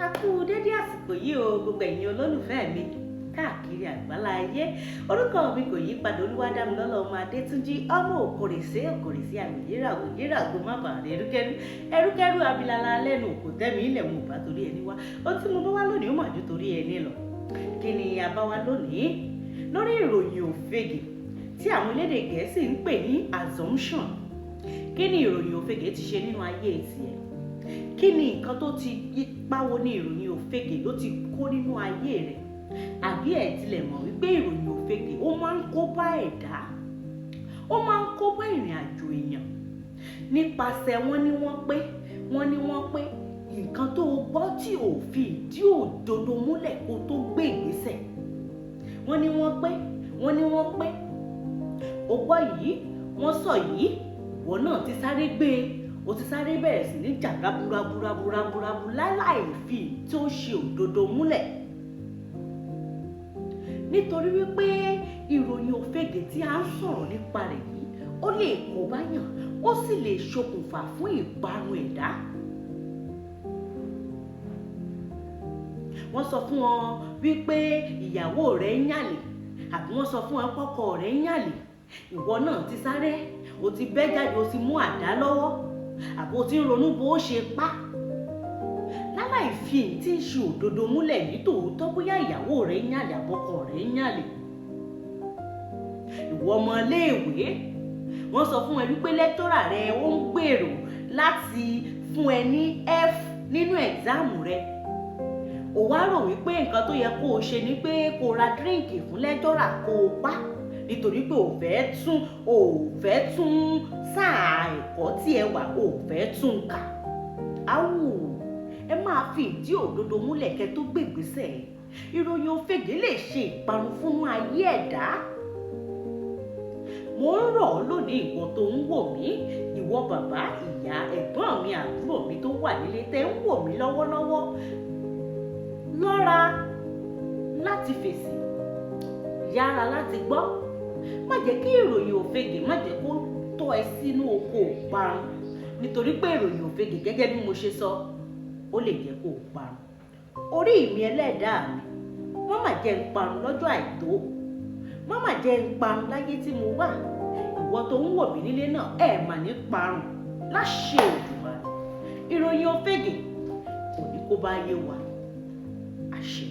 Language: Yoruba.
A kú dédé àsìkò yìí o gbogbo ẹ̀yin olólùfẹ́ mi káàkiri àgbáláyé. Orúkọ mi kò yí padà, Olúwadámilọ́lá ọmọ Adétúnjí, ọmọ òkòrèsé àgbèyéràgò má bàa rẹ̀ ẹrúkẹ́rú abilala lẹ́nu òkò tẹ́mi ilẹ̀ mo bá torí ẹni wá. Ohun tí mo bá wá lónìí ó mà ju torí ẹni lọ. Kí ni a bá wá lónìí? Lórí ìròyìn òfegè tí àwọn elédè Gẹ̀ẹ́sì ń pè ní assumption. Kí ni ìròyìn òfegè ti ṣe nínú ayé tiẹ̀? Kí ni nǹkan tó ti báwo ni ìròyìn òfegè ló ti kó nínú ayé rẹ̀? Àbí ẹ̀ tilẹ̀ mọ̀ wípé ìròyìn òfegè ó máa ń kó bá ẹ̀dá, ó máa ń kó bá ìrìn àjò èèyàn nípasẹ̀ wọ́n ní wọ́n pé nǹkan tó gbọ́ tí ò fi ìdí òdodo múlẹ̀ kó tó gbé ìgbésẹ̀. Wọ́n ní wọ́n pé ó gbọ́ yìí, wọ́n sọ yìí, ìwọ náà ti sáré gbé e, ó ti sáré bẹ̀rẹ̀ sí ní jàgbá buraburabu láláì fi tí ó ṣe òdodo múlẹ̀. Nítorí wípé ìròyìn òfegè tí a ń sọ̀rọ̀ nípa rẹ̀ yìí ó lè kó báyàn, ó sì lè ṣokùnfà fún ìparun ẹ̀dá. Wọ́n sọ fún ọ wípé ìyàwó rẹ̀ ń yàlè, àbí wọ́n sọ fún ọ pọ́kọ rẹ̀ ń yàlè, ìwọ náà ti sáré, o ti bẹ́ jáde, o ti mú àdá lọ́wọ́, àbí o ti ń ronú bó ṣe pa láláì fi èyí tí ń ṣe òdodo múlẹ̀ ní tòótọ́ bóyá ìyàwó rẹ̀ ń yàlè àbọ́kọ rẹ̀ ń yàlè. Ìwọ ọmọ iléèwé, wọ́n sọ fún ẹ wípé lẹ́tọ́rà rẹ ó ń gbèrò láti fún ẹ ní F nínú ẹ̀gzáàmù rẹ. Ó wá rò wípé nǹkan tó yẹ kó o ṣe ni pé kó o ra díríǹkì fún lẹ́tọ́rà kó o pa, nítorí pé ò fẹ́ tún sáà ẹ̀kọ́ tí ẹ wà, ò fẹ́ tún kà. Áwù, ẹ máa fi ìdí òdodo múlẹ̀ kẹ́ tó gbègbésẹ̀. Ìròyìn òfegè lè ṣe ìparun fún ayé ẹ̀dá. Mo ń rọ̀ ọ́ lónìí, ìwọ tó ń wò mí, ìwọ bàbá, ìyá, ẹ̀gbọ́n mi, àbúrò mi tó wà nílé tẹ́ ń wò mí lọ́wọ́lọ́wọ́. Lọ́ra láti fèsì, yára láti gbọ́. Má jẹ́ kí ìròyìn òfegè má jẹ́ kó tọ́ ẹ sínú oko ìparun, nítorí pé ìròyìn òfegè gẹ́gẹ́ bí mo ṣe sọ, ó lè jẹ́ kó parun. Orí mi ẹlẹ́dàá mi, má mà jẹ́ ń parun lọ́jọ́ àìtó, má mà jẹ́ ń parun láyé tí mo wà. Ìwọ tó ń wò mí nílé náà, ẹ mà ní parun láṣẹ Olódùmarè. Ìròyìn òfegè kò ní kó bá yé wa. Àṣẹ.